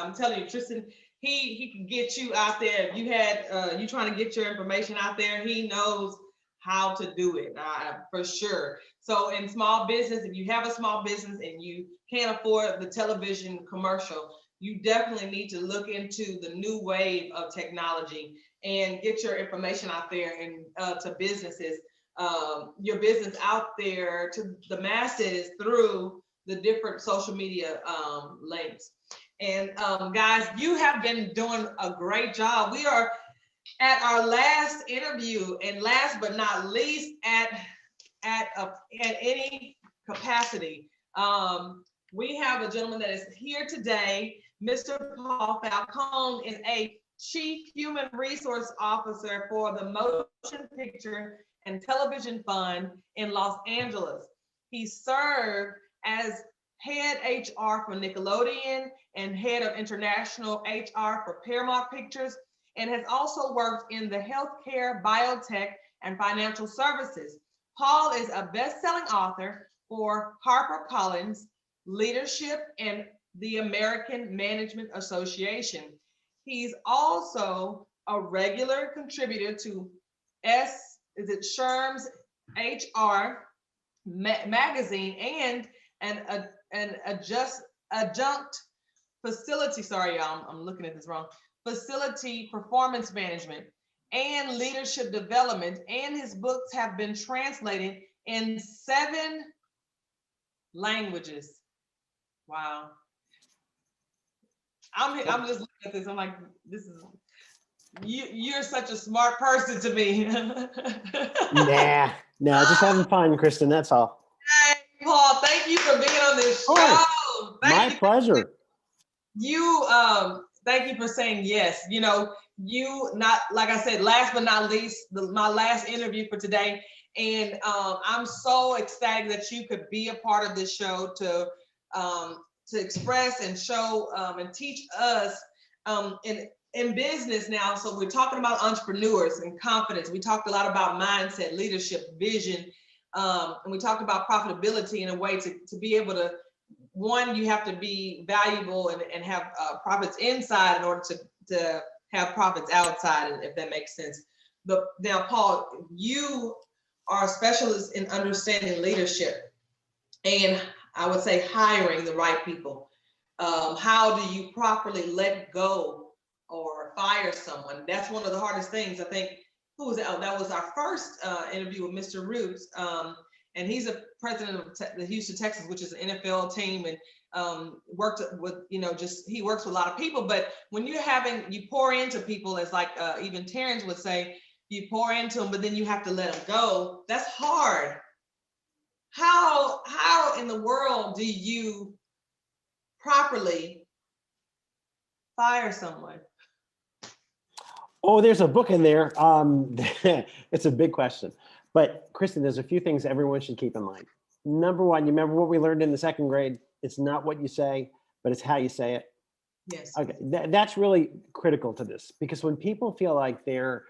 I'm telling you, Tristan, he can get you out there. If you had you trying to get your information out there, he knows how to do it, for sure. So in small business, if you have a small business and you can't afford the television commercial, you definitely need to look into the new wave of technology and get your information out there and to businesses, your business out there to the masses through the different social media links. And guys, you have been doing a great job. We are at our last interview, and last but not least, at any capacity, we have a gentleman that is here today. Mr. Paul Falcone is a Chief Human Resource Officer for the Motion Picture and Television Fund in Los Angeles. He served as head HR for Nickelodeon and head of international HR for Paramount Pictures, and has also worked in the healthcare, biotech, and financial services. Paul is a best-selling author for HarperCollins, Leadership, and the American Management Association. He's also a regular contributor to Sherm's HR magazine and an adjunct facility. Sorry, y'all, I'm looking at this wrong. Facility performance management and leadership development, and his books have been translated in 7 languages. Wow. I'm just looking at this. I'm like, this is you're such a smart person to me. Nah, just having fun, Kristen. That's all. Hey, Paul, thank you for being on this show. My pleasure. Thank you for saying yes. You know, you not like I said, last but not least, my last interview for today, and I'm so ecstatic that you could be a part of this show to express and show and teach us in business now. So we're talking about entrepreneurs and confidence. We talked a lot about mindset, leadership, vision, and we talked about profitability in a way to be able to, one, you have to be valuable and have profits inside in order to have profits outside, if that makes sense. But now, Paul, you are a specialist in understanding leadership, and I would say hiring the right people. How do you properly let go or fire someone? That's one of the hardest things. I think, who was that? That was our first interview with Mr. Roots. And he's a president of the Houston Texans, which is an NFL team, and worked with, he works with a lot of people. But when you pour into people, as like even Terrence would say, you pour into them, but then you have to let them go. That's hard. How in the world do you properly fire someone? Oh, there's a book in there. It's a big question. But Kristen, there's a few things everyone should keep in mind. Number one, you remember what we learned in the 2nd grade? It's not what you say, but it's how you say it. Yes. Okay, that's really critical to this, because when people feel like they're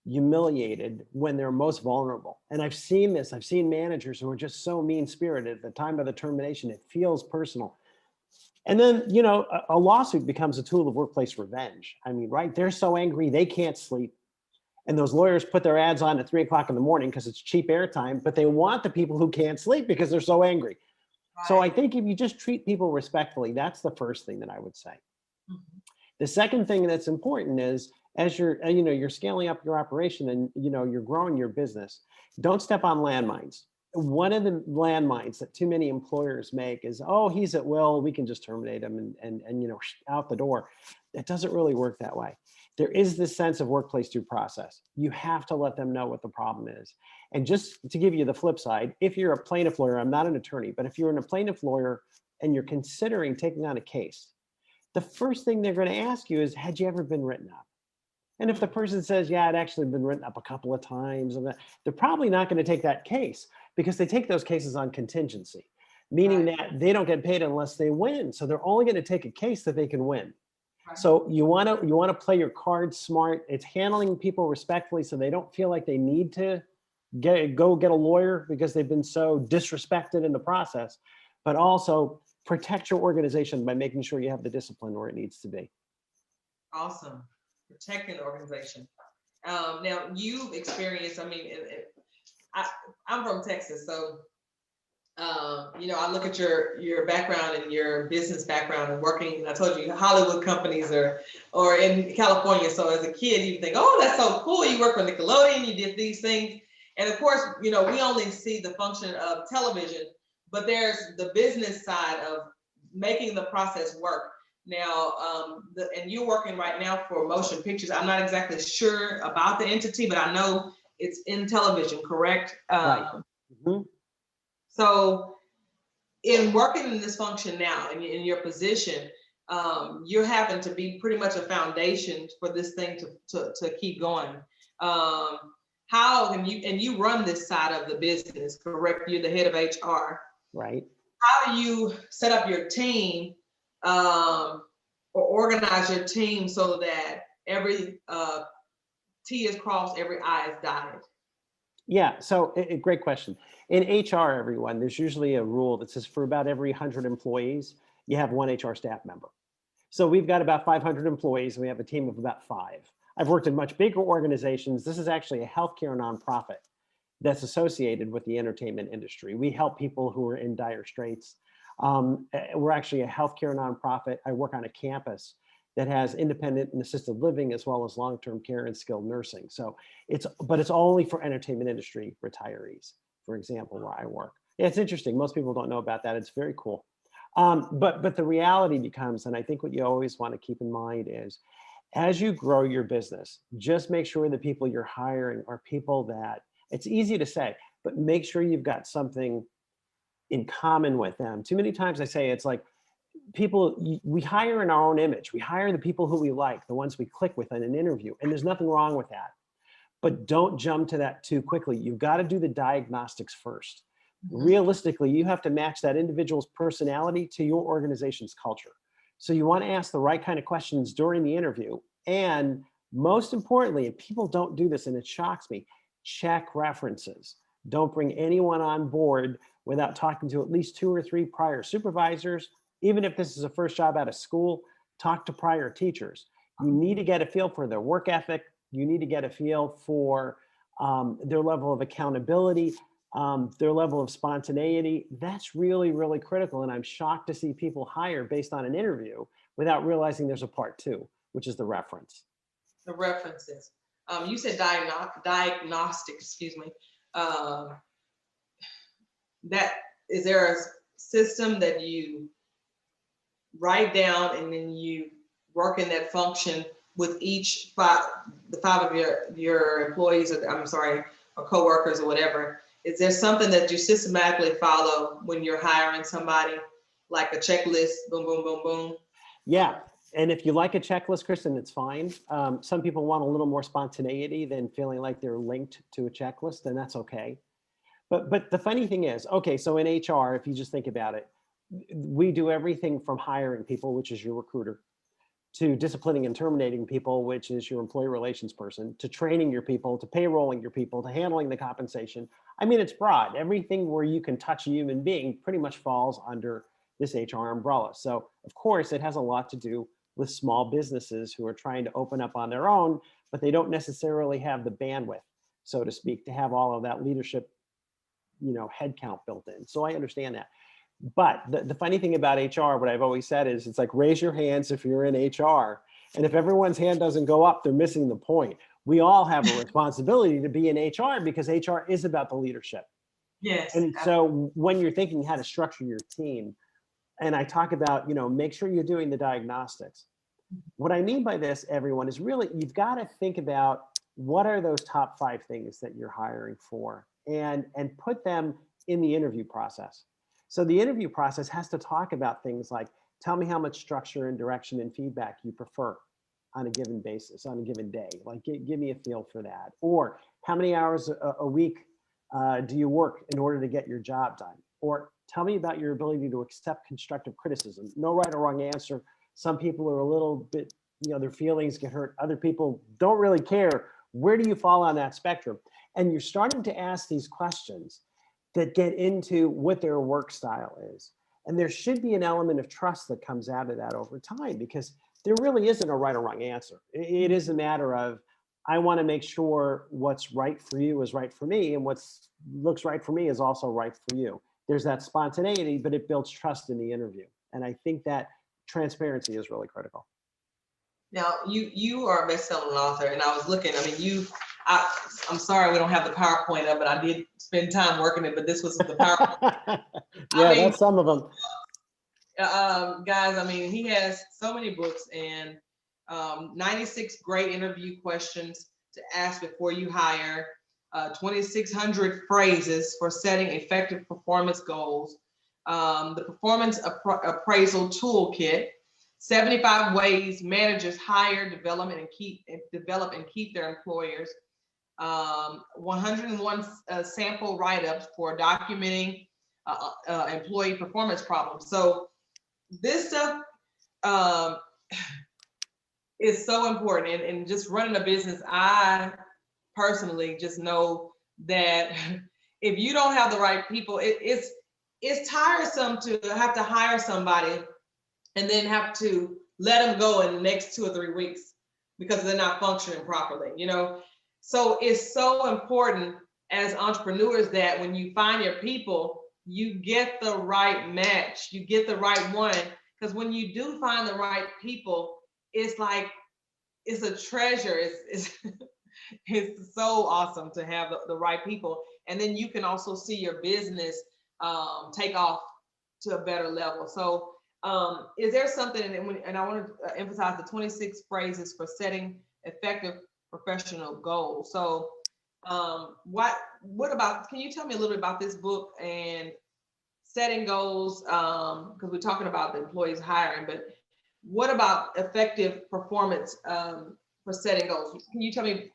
humiliated when they're most vulnerable, and I've seen this, I've seen managers who are just so mean-spirited at the time of the termination, it feels personal. And then, a lawsuit becomes a tool of workplace revenge. I mean, right? They're so angry, they can't sleep. And those lawyers put their ads on at 3 o'clock in the morning because it's cheap airtime, but they want the people who can't sleep because they're so angry. Right. So I think if you just treat people respectfully, that's the first thing that I would say. Mm-hmm. The second thing that's important is, as you're scaling up your operation and, you're growing your business, don't step on landmines. One of the landmines that too many employers make is, oh, he's at will, we can just terminate him and out the door. It doesn't really work that way. There is this sense of workplace due process. You have to let them know what the problem is. And just to give you the flip side, if you're a plaintiff lawyer, I'm not an attorney, but if you're a plaintiff lawyer and you're considering taking on a case, the first thing they're going to ask you is, had you ever been written up? And if the person says, yeah, I'd actually been written up a couple of times, and they're probably not going to take that case, because they take those cases on contingency, meaning right. that they don't get paid unless they win. So they're only going to take a case that they can win. Right. So you want to play your cards smart. It's handling people respectfully so they don't feel like they need to go get a lawyer because they've been so disrespected in the process. But also protect your organization by making sure you have the discipline where it needs to be. Awesome. Protecting the organization. Now you've experienced, I mean, I'm from Texas, so I look at your background and your business background and working. I told you Hollywood companies or in California. So as a kid, you think, oh, that's so cool. You work for Nickelodeon. You did these things, and of course, we only see the function of television, but there's the business side of making the process work. Now, and you're working right now for motion pictures. I'm not exactly sure about the entity, but I know it's in television, correct? Right. Mm-hmm. So in working in this function now, in your position, you're having to be pretty much a foundation for this thing to keep going. How can you run this side of the business, correct? You're the head of HR. Right. How do you set up your team or organize your team so that every T is crossed, every I is dotted? Yeah, so a great question. In HR, everyone, there's usually a rule that says for about every 100 employees, you have one HR staff member. So we've got about 500 employees, and we have a team of about 5. I've worked in much bigger organizations. This is actually a healthcare nonprofit that's associated with the entertainment industry. We help people who are in dire straits. We're actually a healthcare nonprofit. I work on a campus that has independent and assisted living as well as long-term care and skilled nursing. So it's only for entertainment industry retirees, for example, where I work. Yeah, it's interesting. Most people don't know about that. It's very cool. But the reality becomes, and I think what you always want to keep in mind is, as you grow your business, just make sure the people you're hiring are people that, it's easy to say, but make sure you've got something in common with them. Too many times I say it's like, people, we hire in our own image. We hire the people who we like, the ones we click with in an interview, and there's nothing wrong with that. But don't jump to that too quickly. You've got to do the diagnostics first. Realistically, you have to match that individual's personality to your organization's culture. So you want to ask the right kind of questions during the interview. And most importantly, and people don't do this and it shocks me, check references. Don't bring anyone on board without talking to at least 2 or 3 prior supervisors. Even if this is a first job out of school, talk to prior teachers. You need to get a feel for their work ethic. You need to get a feel for their level of accountability, their level of spontaneity. That's really, really critical. And I'm shocked to see people hire based on an interview without realizing there's a part 2, which is the reference. The references. You said diagnostic, excuse me. That is there a system that you write down and then you work in that function with each the 5 of your employees, or coworkers or whatever? Is there something that you systematically follow when you're hiring somebody, like a checklist, boom, boom, boom, boom? Yeah. And if you like a checklist, Kristen, it's fine. Some people want a little more spontaneity than feeling like they're linked to a checklist, and that's okay. But the funny thing is, okay, so in HR, if you just think about it, we do everything from hiring people, which is your recruiter, to disciplining and terminating people, which is your employee relations person, to training your people, to payrolling your people, to handling the compensation. I mean, it's broad. Everything where you can touch a human being pretty much falls under this HR umbrella. So of course, it has a lot to do with small businesses who are trying to open up on their own, but they don't necessarily have the bandwidth, so to speak, to have all of that leadership, headcount built in. So I understand that. But the funny thing about HR, what I've always said is, it's like, raise your hands if you're in HR. And if everyone's hand doesn't go up, they're missing the point. We all have a responsibility to be in HR because HR is about the leadership. Yes. And so when you're thinking how to structure your team, and I talk about, make sure you're doing the diagnostics. What I mean by this, everyone, is really, you've got to think about what are those top 5 things that you're hiring for, and put them in the interview process. So the interview process has to talk about things like, tell me how much structure and direction and feedback you prefer on a given basis, on a given day. Like, give me a feel for that. Or how many hours a week do you work in order to get your job done? Or tell me about your ability to accept constructive criticism. No right or wrong answer. Some people are a little bit, their feelings get hurt. Other people don't really care. Where do you fall on that spectrum? And you're starting to ask these questions that get into what their work style is. And there should be an element of trust that comes out of that over time, because there really isn't a right or wrong answer. It is a matter of, I want to make sure what's right for you is right for me, and what's looks right for me is also right for you. There's that spontaneity, but it builds trust in the interview. And I think that transparency is really critical. Now, you are a best-selling author, and I was looking. I mean, I'm sorry we don't have the PowerPoint up, but I did spend time working it. But this was the PowerPoint. Yeah, I mean, that's some of them. guys, I mean, he has so many books and 96 great interview questions to ask before you hire, 2,600 phrases for setting effective performance goals, the performance appraisal toolkit, 75 ways managers hire, develop and keep their employers, 101 sample write-ups for documenting employee performance problems. So this stuff is so important. And just running a business, I personally just know that if you don't have the right people, it's tiresome to have to hire somebody and then have to let them go in the next 2 or 3 weeks because they're not functioning properly, you know? So it's so important as entrepreneurs that when you find your people, you get the right match, you get the right one. Because when you do find the right people, it's like, it's a treasure. It's so awesome to have the right people. And then you can also see your business take off to a better level. So is there something, and I want to emphasize the 26 phrases for setting effective professional goals. So what about, can you tell me a little bit about this book and setting goals? Because we're talking about the employees hiring, but what about effective performance for setting goals? Can you tell me,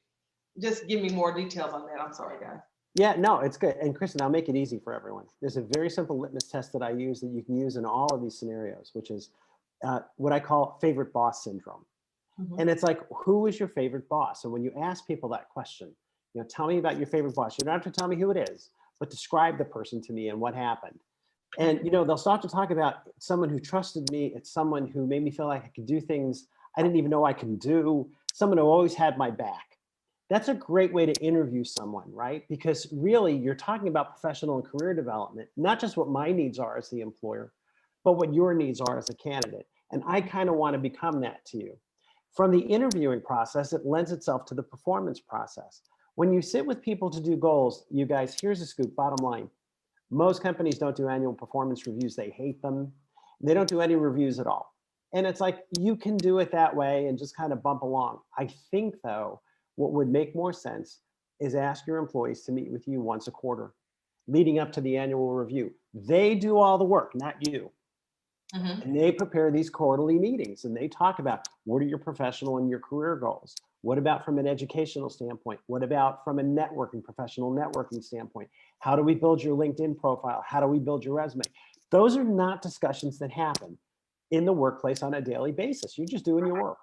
just give me more details on that? I'm sorry, guys. Yeah, no, it's good. And Kristen, I'll make it easy for everyone. There's a very simple litmus test that I use that you can use in all of these scenarios, which is what I call favorite boss syndrome. Mm-hmm. And it's like, who is your favorite boss? And when you ask people that question, you know, tell me about your favorite boss. You don't have to tell me who it is, but describe the person to me and what happened. And, you know, they'll start to talk about someone who trusted me. It's someone who made me feel like I could do things I didn't even know I can do. Someone who always had my back. That's a great way to interview someone, right? Because really you're talking about professional and career development, not just what my needs are as the employer, but what your needs are as a candidate. And I kind of want to become that to you. From the interviewing process, it lends itself to the performance process. When you sit with people to do goals, you guys, here's a scoop, bottom line. Most companies don't do annual performance reviews. They hate them. They don't do any reviews at all. And it's like, you can do it that way and just kind of bump along. I think though, what would make more sense is ask your employees to meet with you once a quarter, leading up to the annual review. They do all the work, not you. Mm-hmm. And they prepare these quarterly meetings and they talk about what are your professional and your career goals? What about from an educational standpoint? What about from a professional networking standpoint? How do we build your LinkedIn profile? How do we build your resume? Those are not discussions that happen in the workplace on a daily basis. You're just doing your work.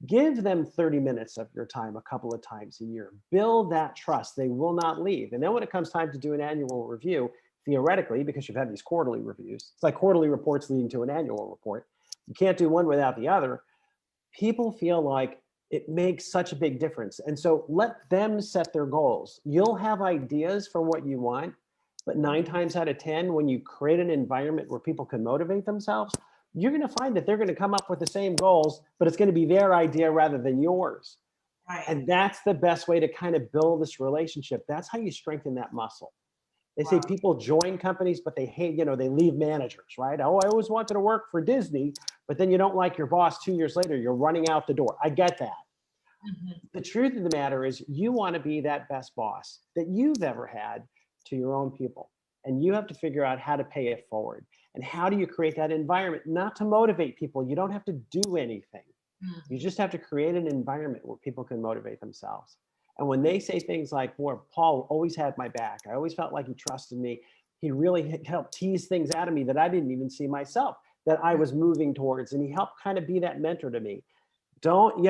Give them 30 minutes of your time a couple of times a year. Build that trust. They will not leave. And then when it comes time to do an annual review, theoretically, because you've had these quarterly reviews, it's like quarterly reports leading to an annual report. You can't do one without the other. People feel like it makes such a big difference. And so let them set their goals. You'll have ideas for what you want, but 9 times out of 10, when you create an environment where people can motivate themselves, you're going to find that they're going to come up with the same goals, but it's going to be their idea rather than yours. Right. And that's the best way to kind of build this relationship. That's how you strengthen that muscle. They say people join companies, but they hate, you know, they leave managers, right? Oh, I always wanted to work for Disney, but then you don't like your boss 2 years later, you're running out the door. I get that. Mm-hmm. The truth of the matter is you want to be that best boss that you've ever had to your own people. And you have to figure out how to pay it forward. And how do you create that environment? Not to motivate people. You don't have to do anything. Mm-hmm. You just have to create an environment where people can motivate themselves. And when they say things like, well, Paul always had my back. I always felt like he trusted me. He really helped tease things out of me that I didn't even see myself, that I was moving towards. And he helped kind of be that mentor to me.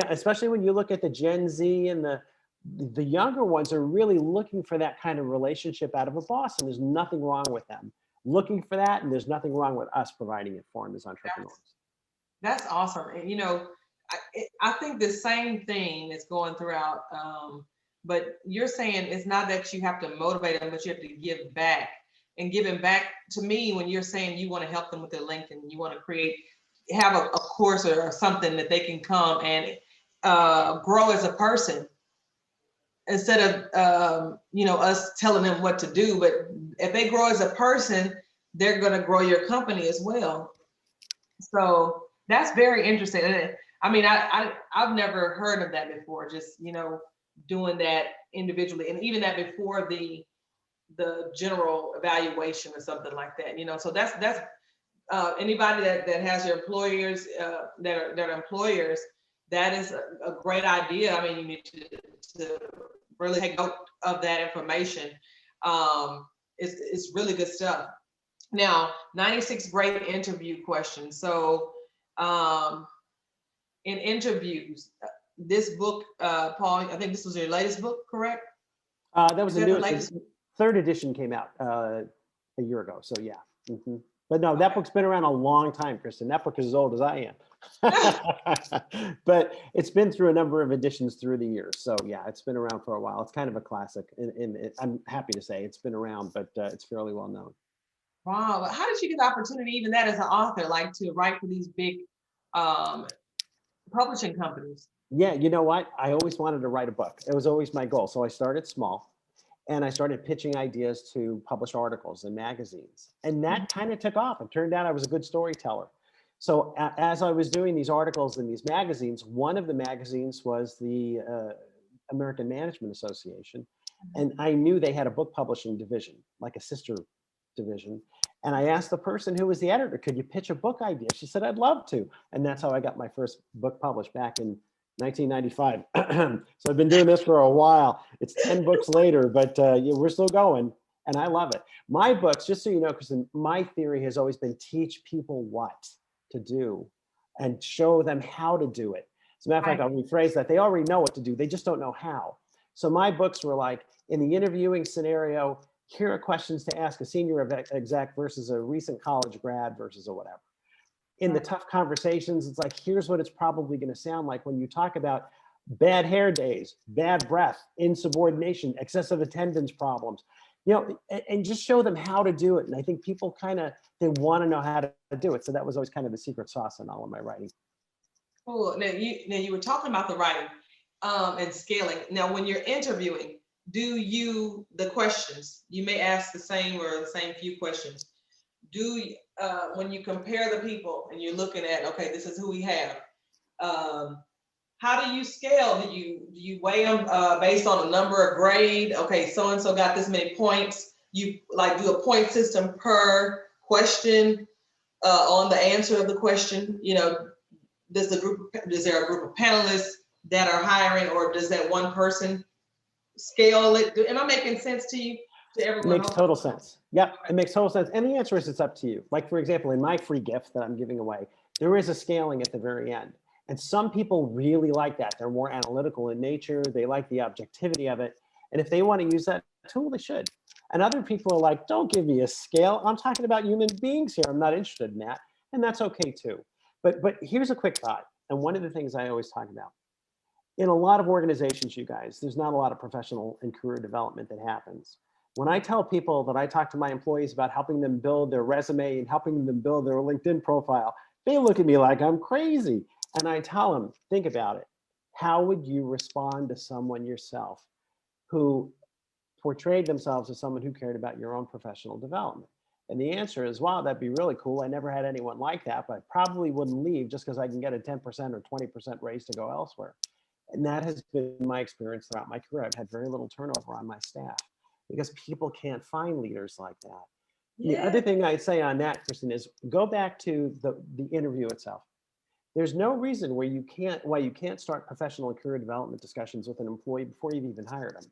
Especially when you look at the Gen Z and the younger ones are really looking for that kind of relationship out of a boss, and there's nothing wrong with them. looking for that, and there's nothing wrong with us providing it for them as entrepreneurs. That's awesome. And I think the same thing is going throughout. But you're saying it's not that you have to motivate them, but you have to give back. And giving back to me, when you're saying you want to help them with their link and you want to have a course or something that they can come and grow as a person, instead of us telling them what to do. But if they grow as a person, they're going to grow your company as well. So that's very interesting. And I mean, I've never heard of that before, just doing that individually, and even that before the general evaluation or something like that. So that's anybody that has your employers that are employers, that is a great idea. I mean, you need to really take note of that information. It's really good stuff. Now, 96 great interview questions. So in interviews, this book, Paul, I think this was your latest book, correct? That was the newest. Third edition came out a year ago. So yeah. Mm-hmm. But no, that book's been around a long time, Kristen. That book is as old as I am. But it's been through a number of editions through the years. So yeah, it's been around for a while. It's kind of a classic. And I'm happy to say it's been around, but it's fairly well known. Wow. How did you get the opportunity, even that as an author, like to write for these big publishing companies? Yeah, you know what? I always wanted to write a book. It was always my goal. So I started small. And I started pitching ideas to publish articles in magazines. And that kind of took off. It turned out I was a good storyteller. So as I was doing these articles in these magazines, one of the magazines was the American Management Association. And I knew they had a book publishing division, like a sister division. And I asked the person who was the editor, could you pitch a book idea? She said, I'd love to. And that's how I got my first book published back in 1995. So I've been doing this for a while. It's 10 books later, but yeah, we're still going, and I love it. My books, just so you know, Kristen, my theory has always been teach people what to do and show them how to do it. As a matter of fact, I'll rephrase that. They already know what to do. They just don't know how. So my books were like, in the interviewing scenario, here are questions to ask a senior exec versus a recent college grad versus a whatever. In the tough conversations, it's like, here's what it's probably going to sound like when you talk about bad hair days, bad breath, insubordination, excessive attendance problems, and just show them how to do it. And I think people they want to know how to do it. So that was always kind of the secret sauce in all of my writing. Cool. Now you were talking about the writing and scaling. Now, when you're interviewing, the questions, you may ask the same few questions. When you compare the people and you're looking at, okay, this is who we have. How do you scale? Do you weigh them based on a number or grade? Okay, so-and-so got this many points. You do a point system per question on the answer of the question. Is there a group of panelists that are hiring, or does that one person scale it? Am I making sense to you? To everyone? It makes total sense. Yep, it makes total sense. And the answer is it's up to you. Like, for example, in my free gift that I'm giving away, there is a scaling at the very end. And some people really like that. They're more analytical in nature. They like the objectivity of it. And if they want to use that tool, they should. And other people are like, don't give me a scale. I'm talking about human beings here. I'm not interested in that. And that's okay too. But here's a quick thought. And one of the things I always talk about, in a lot of organizations, you guys, there's not a lot of professional and career development that happens. When I tell people that I talk to my employees about helping them build their resume and helping them build their LinkedIn profile, they look at me like I'm crazy. And I tell them, think about it. How would you respond to someone yourself who portrayed themselves as someone who cared about your own professional development? And the answer is, wow, that'd be really cool. I never had anyone like that, but I probably wouldn't leave just because I can get a 10% or 20% raise to go elsewhere. And that has been my experience throughout my career. I've had very little turnover on my staff because people can't find leaders like that. Yeah. The other thing I'd say on that, Kristen, is go back to the interview itself. There's no reason why you can't start professional and career development discussions with an employee before you've even hired them.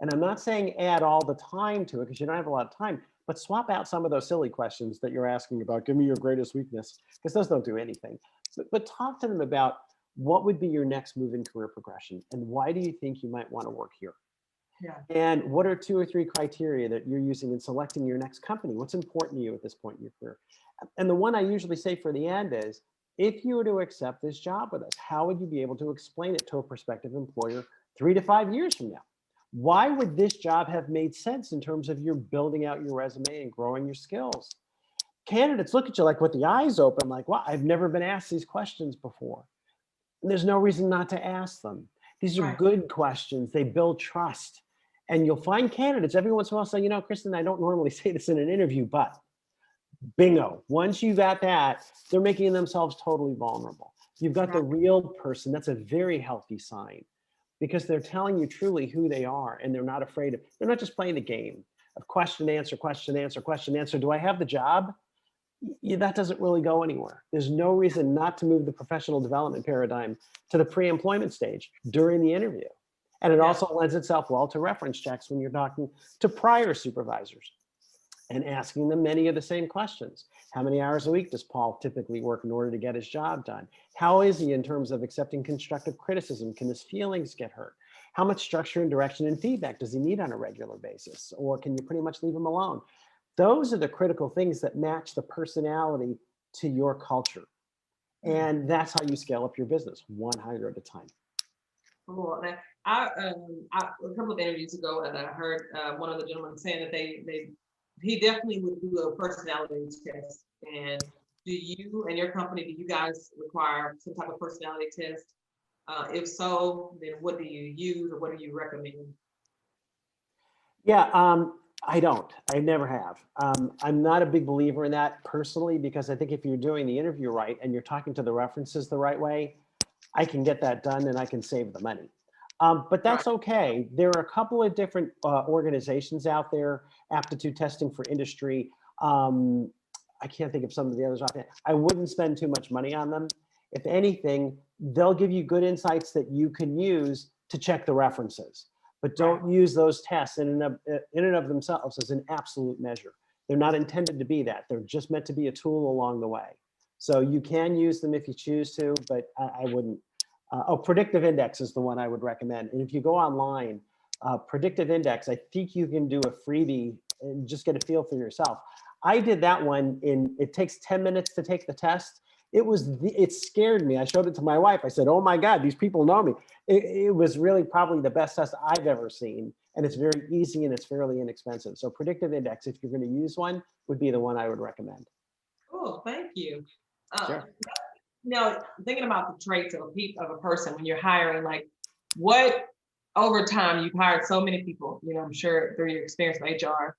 And I'm not saying add all the time to it because you don't have a lot of time, but swap out some of those silly questions that you're asking about. Give me your greatest weakness, because those don't do anything. But talk to them about what would be your next move in career progression and why do you think you might want to work here? Yeah. And what are 2 or 3 criteria that you're using in selecting your next company? What's important to you at this point in your career? And the one I usually say for the end is, if you were to accept this job with us, how would you be able to explain it to a prospective employer 3 to 5 years from now? Why would this job have made sense in terms of your building out your resume and growing your skills? Candidates look at you like with the eyes open, like, wow, I've never been asked these questions before. And there's no reason not to ask them. These are Right. good questions. They build trust. And you'll find candidates every once in a while say, you know, Kristen, I don't normally say this in an interview, but bingo. Once you got that, they're making themselves totally vulnerable. You've got the real person. That's a very healthy sign, because they're telling you truly who they are, and they're not afraid of, they're not just playing the game of question, answer, question, answer, question, answer. Do I have the job? That doesn't really go anywhere. There's no reason not to move the professional development paradigm to the pre-employment stage during the interview. And it Yeah. also lends itself well to reference checks when you're talking to prior supervisors and asking them many of the same questions. How many hours a week does Paul typically work in order to get his job done? How is he in terms of accepting constructive criticism? Can his feelings get hurt? How much structure and direction and feedback does he need on a regular basis? Or can you pretty much leave him alone? Those are the critical things that match the personality to your culture. And that's how you scale up your business, one hire at a time. Cool. And a couple of interviews ago, and I heard one of the gentlemen saying that he definitely would do a personality test. And do you and your company, do you guys require some type of personality test? If so, then what do you use, or what do you recommend? Yeah, I don't. I never have. I'm not a big believer in that personally, because I think if you're doing the interview right and you're talking to the references the right way, I can get that done and I can save the money. But that's okay. There are a couple of different organizations out there, aptitude testing for industry. I can't think of some of the others off. I wouldn't spend too much money on them. If anything, they'll give you good insights that you can use to check the references. But don't use those tests in and of themselves as an absolute measure. They're not intended to be that. They're just meant to be a tool along the way. So you can use them if you choose to, but I wouldn't. Predictive index is the one I would recommend. And if you go online, predictive index, I think you can do a freebie and just get a feel for yourself. I did that one it takes 10 minutes to take the test. It scared me. I showed it to my wife. I said, oh my God, these people know me. It was really probably the best test I've ever seen. And it's very easy and it's fairly inexpensive. So predictive index, if you're going to use one, would be the one I would recommend. Cool, thank you. Sure. Now, thinking about the traits of a person when you're hiring, like what, over time, you've hired so many people, I'm sure through your experience with HR.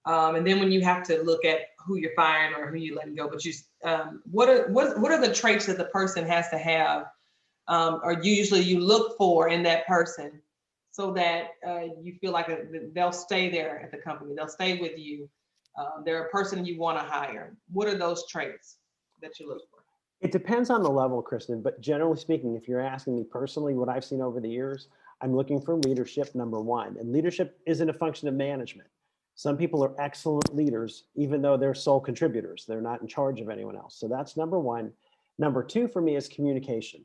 And then when you have to look at who you're firing or who you're letting go, but what are the traits that the person has to have, or usually you look for in that person, so that you feel like they'll stay there at the company, they'll stay with you, they're a person you want to hire. What are those traits that you look for? It depends on the level, Kristen, but generally speaking, if you're asking me personally, what I've seen over the years, I'm looking for leadership, number one. And leadership isn't a function of management. Some people are excellent leaders, even though they're sole contributors. They're not in charge of anyone else. So that's number one. Number two for me is communication.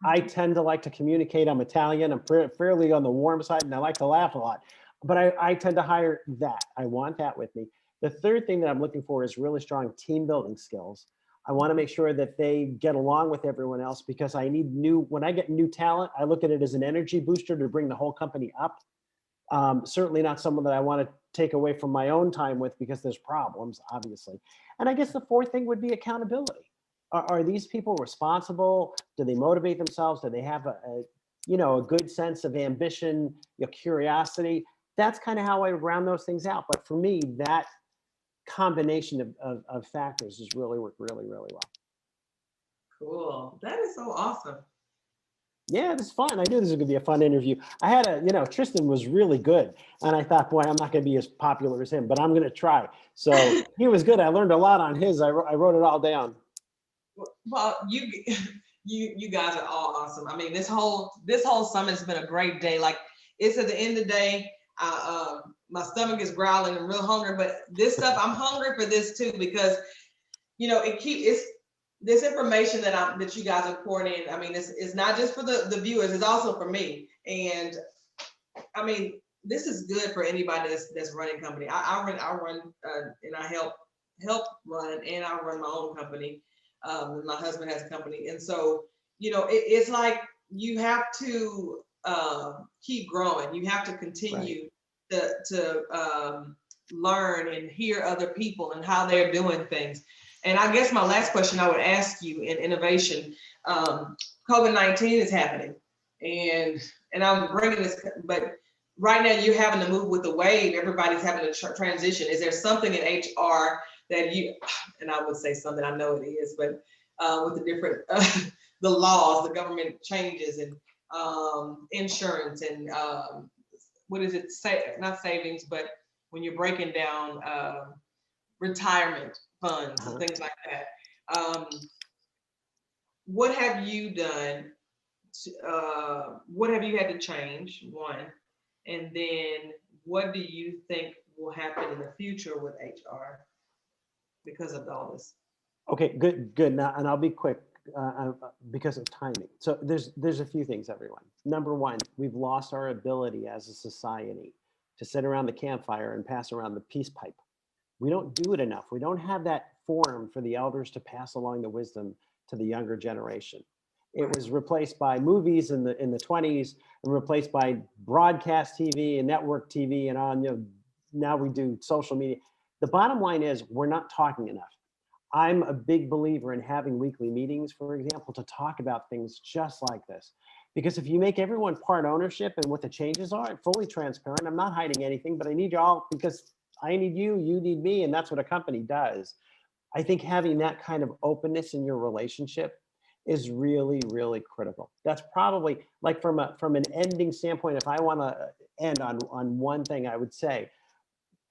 I tend to like to communicate. I'm Italian. I'm fairly on the warm side, and I like to laugh a lot. But I tend to hire that. I want that with me. The third thing that I'm looking for is really strong team building skills. I want to make sure that they get along with everyone else, because when I get new talent, I look at it as an energy booster to bring the whole company up. Certainly not someone that I want to take away from my own time with, because there's problems, obviously. And I guess the fourth thing would be accountability. Are these people responsible? Do they motivate themselves? Do they have a good sense of ambition, curiosity? That's kind of how I round those things out. But for me, that combination of factors has really worked really, really well. Cool. That is so awesome. Yeah, it's fun. I knew this was gonna be a fun interview. I had Tristan was really good, and I thought, boy, I'm not gonna be as popular as him, but I'm gonna try. So he was good. I learned a lot on his. I wrote it all down. Well, you guys are all awesome. I mean, this whole summit's been a great day. Like, it's at the end of the day, my stomach is growling. I'm real hungry, but this stuff, I'm hungry for this too, because it's this information that you guys are pouring in. I mean, it's not just for the viewers, it's also for me. And I mean, this is good for anybody that's running company. I run, and I help run, and I run my own company. My husband has a company, and so it's like you have to keep growing. You have to continue to learn and hear other people and how they're doing things. And I guess my last question I would ask you in innovation, COVID-19 is happening, and I'm bringing this, but right now you're having to move with the wave. Everybody's having to transition. Is there something in HR that you, and I would say something, I know it is, but with the different, the laws, the government changes, and insurance, and what is it, not savings, but when you're breaking down retirement funds and things like that. What have you done? What have you had to change, one? And then what do you think will happen in the future with HR because of all this? Okay, good. Now, and I'll be quick because of timing. So there's a few things, everyone. Number one, we've lost our ability as a society to sit around the campfire and pass around the peace pipe. We don't do it enough. We don't have that forum for the elders to pass along the wisdom to the younger generation. It was replaced by movies in the 20s, and replaced by broadcast TV and network TV, and on, now we do social media. The bottom line is we're not talking enough. I'm a big believer in having weekly meetings, for example, to talk about things just like this. Because if you make everyone part ownership and what the changes are, fully transparent, I'm not hiding anything, but I need you all because I need you, you need me, and that's what a company does. I think having that kind of openness in your relationship is really, really critical. That's probably, like, from an ending standpoint, if I want to end on one thing, I would say,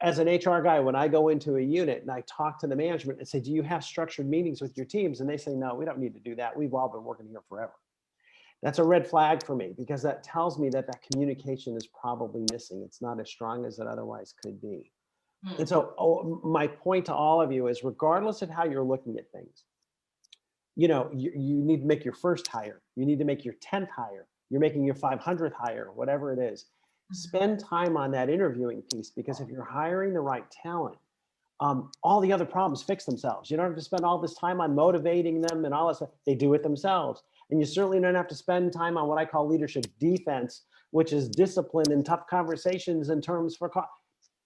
as an HR guy, when I go into a unit and I talk to the management and say, do you have structured meetings with your teams? And they say, no, we don't need to do that. We've all been working here forever. That's a red flag for me, because that tells me that communication is probably missing. It's not as strong as it otherwise could be. And so my point to all of you is, regardless of how you're looking at things, you need to make your first hire. You need to make your 10th hire. You're making your 500th hire, whatever it is. Spend time on that interviewing piece, because if you're hiring the right talent, all the other problems fix themselves. You don't have to spend all this time on motivating them and all that stuff. They do it themselves. And you certainly don't have to spend time on what I call leadership defense, which is discipline and tough conversations in terms for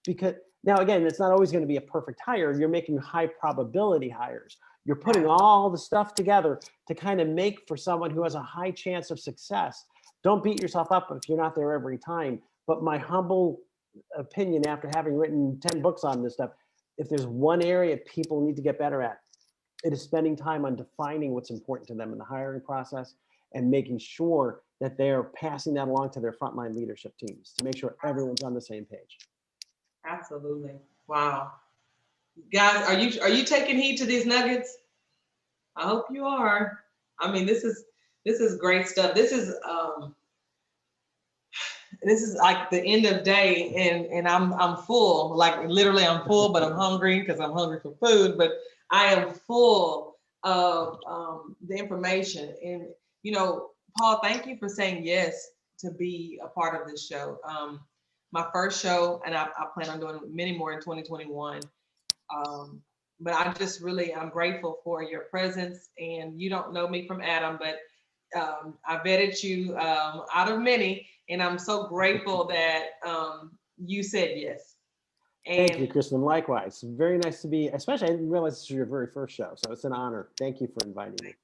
because now, again, it's not always going to be a perfect hire. You're making high probability hires. You're putting all the stuff together to kind of make for someone who has a high chance of success. Don't beat yourself up if you're not there every time. But my humble opinion, after having written 10 books on this stuff, if there's one area people need to get better at, it is spending time on defining what's important to them in the hiring process and making sure that they're passing that along to their frontline leadership teams to make sure everyone's on the same page. Absolutely. Wow. Guys, are you taking heed to these nuggets? I hope you are. I mean, this is great stuff. This is like the end of day, and I'm full. Like, literally I'm full, but I'm hungry because I'm hungry for food, but I am full of the information. And Paul, thank you for saying yes to be a part of this show. My first show, and I plan on doing many more in 2021. But I'm grateful for your presence. And you don't know me from Adam, but I vetted you out of many, and I'm so grateful that you said yes. And thank you, Kristen. Likewise, very nice to be, especially I didn't realize this was your very first show, so it's an honor. Thank you for inviting me.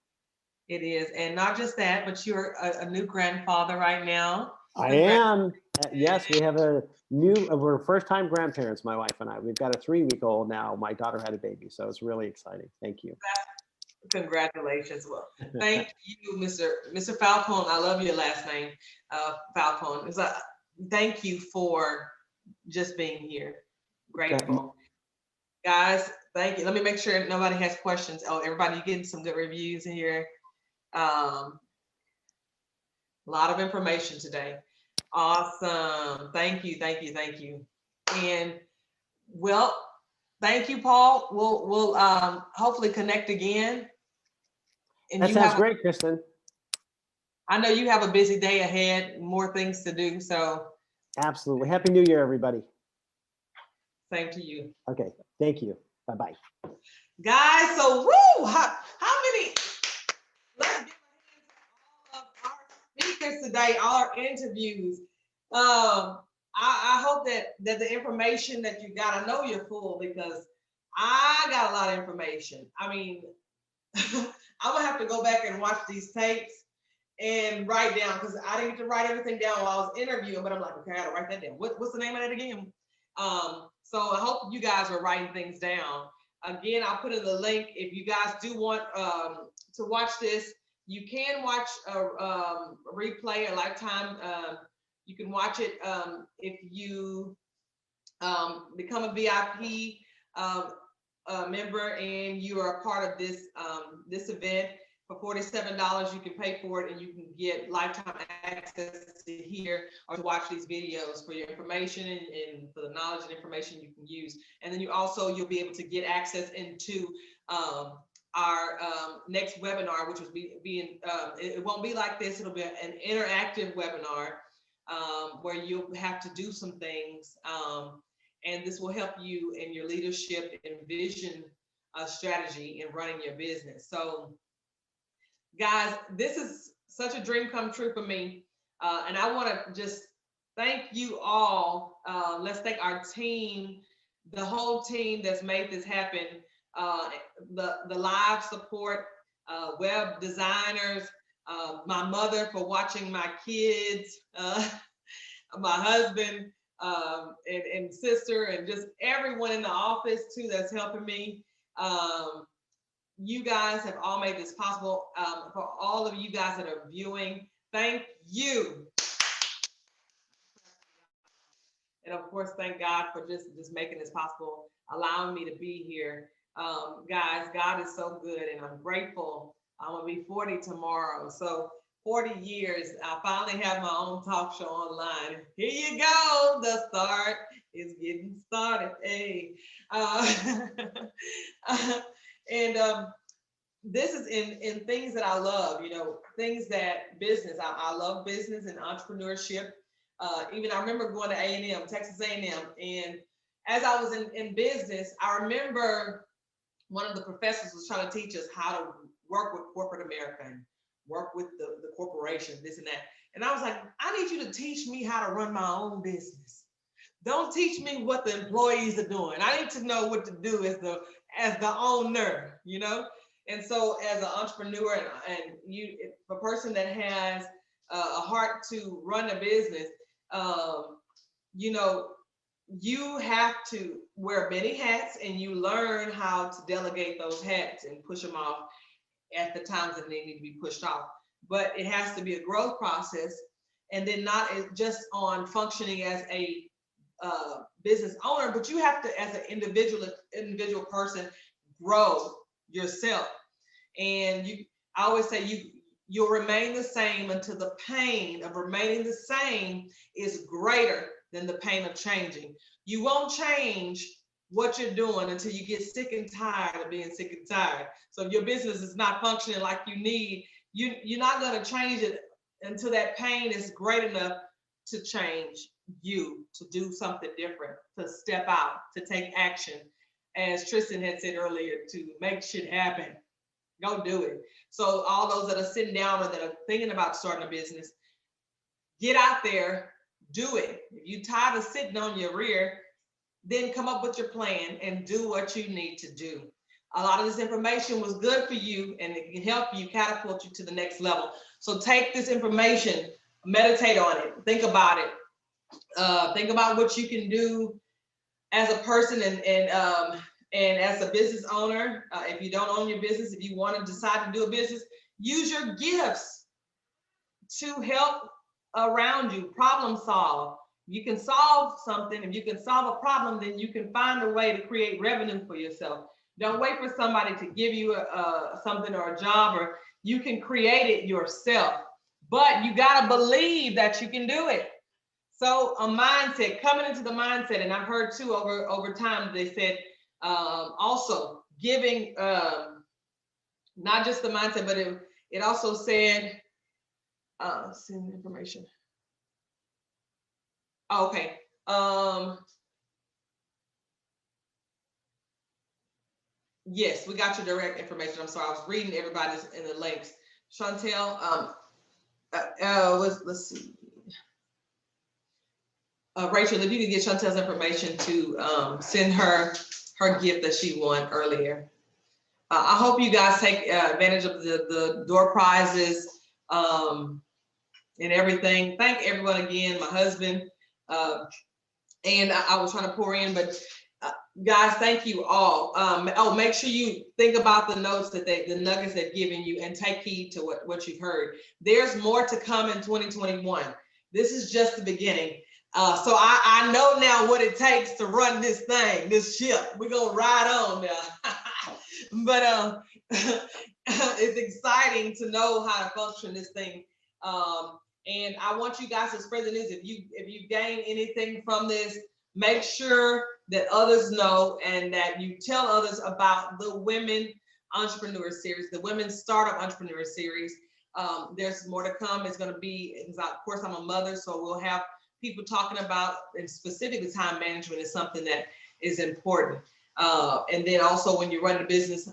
It is, and not just that, but you're a new grandfather right now. I am. Yes, we have we're first-time grandparents, my wife and I. We've got a 3-week-old now. My daughter had a baby, so it's really exciting. Thank you. Congratulations. Well, thank you, Mr. Falcone. I love your last name, Falcone. Thank you for just being here. Grateful. Guys, thank you. Let me make sure nobody has questions. Oh, everybody, you're getting some good reviews in here. A lot of information today. Awesome. Thank you. And well, thank you, Paul. We'll hopefully connect again. And that sounds great, Kristen. I know you have a busy day ahead, more things to do. So Absolutely. Happy New Year, everybody. Same to you. Okay. Thank you. Bye-bye. Guys, so woo, how many, let's give a hand to all of our speakers today, all our interviews. I hope that the information that you got, I know you're full because I got a lot of information. I mean, I'm gonna have to go back and watch these tapes and write down because I didn't get to write everything down while I was interviewing, but I'm like, okay, I gotta write that down. What's the name of that again? So I hope you guys are writing things down. Again, I'll put in the link. If you guys do want to watch this, you can watch a replay, a lifetime. You can watch it if you become a VIP member and you are a part of this this event. For $47, you can pay for it and you can get lifetime access to hear or to watch these videos for your information and for the knowledge and information you can use. And then you'll be able to get access into our next webinar, which will be it won't be like this. It'll be an interactive webinar where you'll have to do some things. And this will help you in your leadership and vision strategy in running your business. So guys, this is such a dream come true for me. And I want to just thank you all. Let's thank our team, the whole team that's made this happen. The live support, web designers, my mother for watching my kids, my husband, and sister, and just everyone in the office too that's helping me. You guys have all made this possible. For all of you guys that are viewing, thank you. And of course, thank God for just making this possible, allowing me to be here. Guys, God is so good and I'm grateful. I'm gonna be 40 tomorrow. So 40 years, I finally have my own talk show online. Here you go, the start is getting started. Hey. And this is in things that I love, things that business, I love business and entrepreneurship. Even I remember going to A&M, Texas A&M, and as I was in business, I remember one of the professors was trying to teach us how to work with corporate America and work with the corporations, this and that. And I was like, I need you to teach me how to run my own business. Don't teach me what the employees are doing. I need to know what to do as the owner, And so as an entrepreneur and a person that has a heart to run a business, you have to wear many hats and you learn how to delegate those hats and push them off at the times that they need to be pushed off. But it has to be a growth process, and then not just on functioning as a business owner, but you have to, as an individual person, grow yourself. And I always say you'll remain the same until the pain of remaining the same is greater than the pain of changing. You won't change what you're doing until you get sick and tired of being sick and tired. So if your business is not functioning like you need, you're not going to change it until that pain is great enough to change you, to do something different, to step out, to take action. As Tristan had said earlier, to make shit happen. Go do it. So all those that are sitting down or that are thinking about starting a business, get out there, do it. If you're tired of sitting on your rear, then come up with your plan and do what you need to do. A lot of this information was good for you and it can help you catapult you to the next level. So take this information, meditate on it, think about it. Think about what you can do as a person and as a business owner. If you don't own your business, if you want to decide to do a business, use your gifts to help around you, problem solve. You can solve something. If you can solve a problem, then you can find a way to create revenue for yourself. Don't wait for somebody to give you something or a job, or you can create it yourself. But you got to believe that you can do it. So a mindset, coming into the mindset, and I've heard too over time, they said also giving, not just the mindset, but it also said, send information. Okay. Yes, we got your direct information. I'm sorry, I was reading everybody's in the links. Chantel, let's see. Rachel, if you could get Chantel's information to send her gift that she won earlier. I hope you guys take advantage of the door prizes and everything. Thank everyone again, my husband. And I was trying to pour in, but guys, thank you all. Make sure you think about the notes that the nuggets they've given you and take heed to what you've heard. There's more to come in 2021. This is just the beginning. So I know now what it takes to run this thing, this ship. We're gonna ride on now. But it's exciting to know how to function this thing. And I want you guys to spread the news. If you gain anything from this, make sure that others know and that you tell others about the Women Entrepreneur Series, the Women Startup Entrepreneur Series. There's more to come. It's going to be, of course, I'm a mother, so we'll have people talking about, and specifically time management is something that is important. And then also when you're running a business,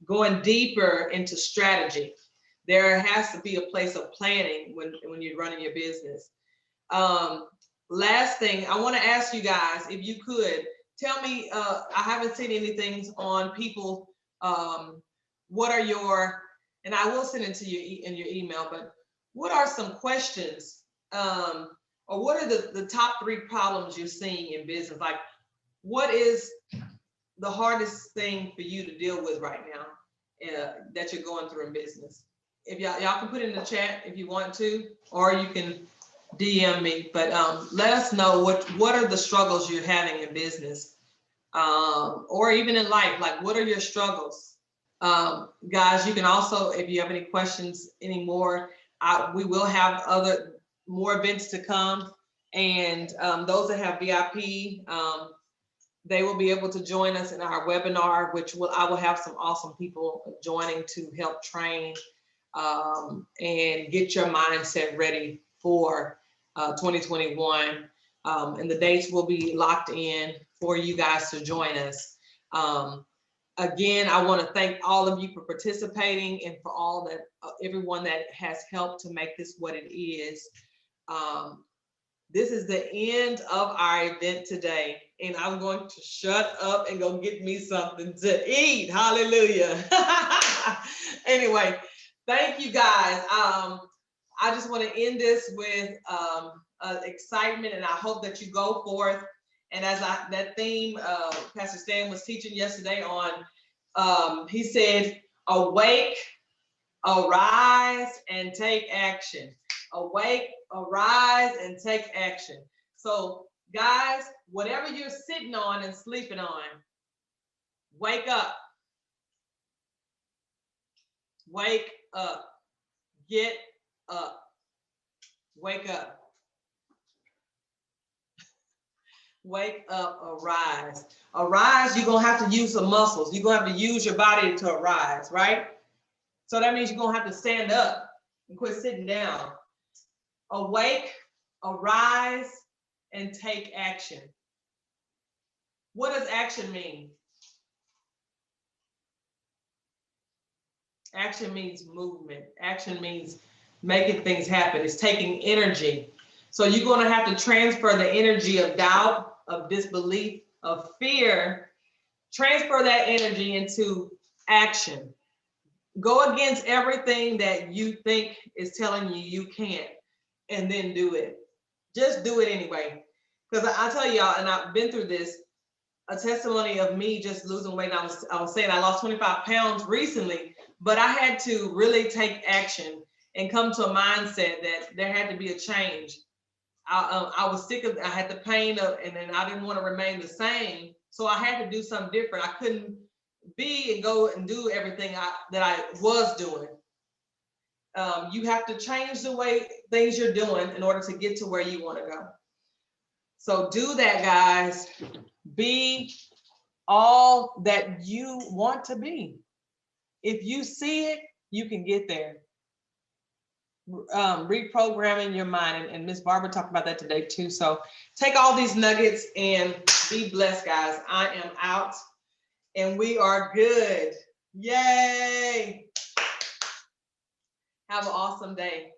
going deeper into strategy. There has to be a place of planning when you're running your business. Last thing, I want to ask you guys, if you could tell me, I haven't seen anything on people, what are your, and I will send it to you in your email, but what are some questions, or what are the top 3 problems you're seeing in business? Like, what is the hardest thing for you to deal with right now that you're going through in business? If y'all can put it in the chat if you want to, or you can DM me, but let us know what are the struggles you're having in business, or even in life. Like, what are your struggles? Guys, you can also, if you have any questions anymore, we will have more events to come, and those that have VIP, they will be able to join us in our webinar, I will have some awesome people joining to help train and get your mindset ready for 2021. And the dates will be locked in for you guys to join us. Again, I want to thank all of you for participating and for everyone that has helped to make this what it is. This is the end of our event today, and I'm going to shut up and go get me something to eat. Hallelujah. Anyway, thank you guys. I just want to end this with excitement, and I hope that you go forth. And as that theme Pastor Stan was teaching yesterday on, he said, awake, arise, and take action. Awake, arise, and take action. So guys, whatever you're sitting on and sleeping on, wake up. Wake up. Get up. Wake up. Wake up, arise. Arise, you're going to have to use some muscles. You're going to have to use your body to arise, right? So that means you're going to have to stand up and quit sitting down. Awake, arise, and take action. What does action mean? Action means movement. Action means making things happen. It's taking energy. So you're going to have to transfer the energy of doubt, of disbelief, of fear, transfer that energy into action. Go against everything that you think is telling you can't, and then do it. Just do it anyway. Because I tell y'all, and I've been through this, a testimony of me just losing weight. I was saying I lost 25 pounds recently, but I had to really take action and come to a mindset that there had to be a change. I was sick of, I had the pain of, and then I didn't want to remain the same. So I had to do something different. I couldn't be and go and do everything that I was doing. You have to change the way things you're doing in order to get to where you want to go. So do that, guys. Be all that you want to be. If you see it, you can get there. reprogramming your mind. And Miss Barbara talked about that today too. So take all these nuggets and be blessed, guys. I am out and we are good. Yay. Have an awesome day.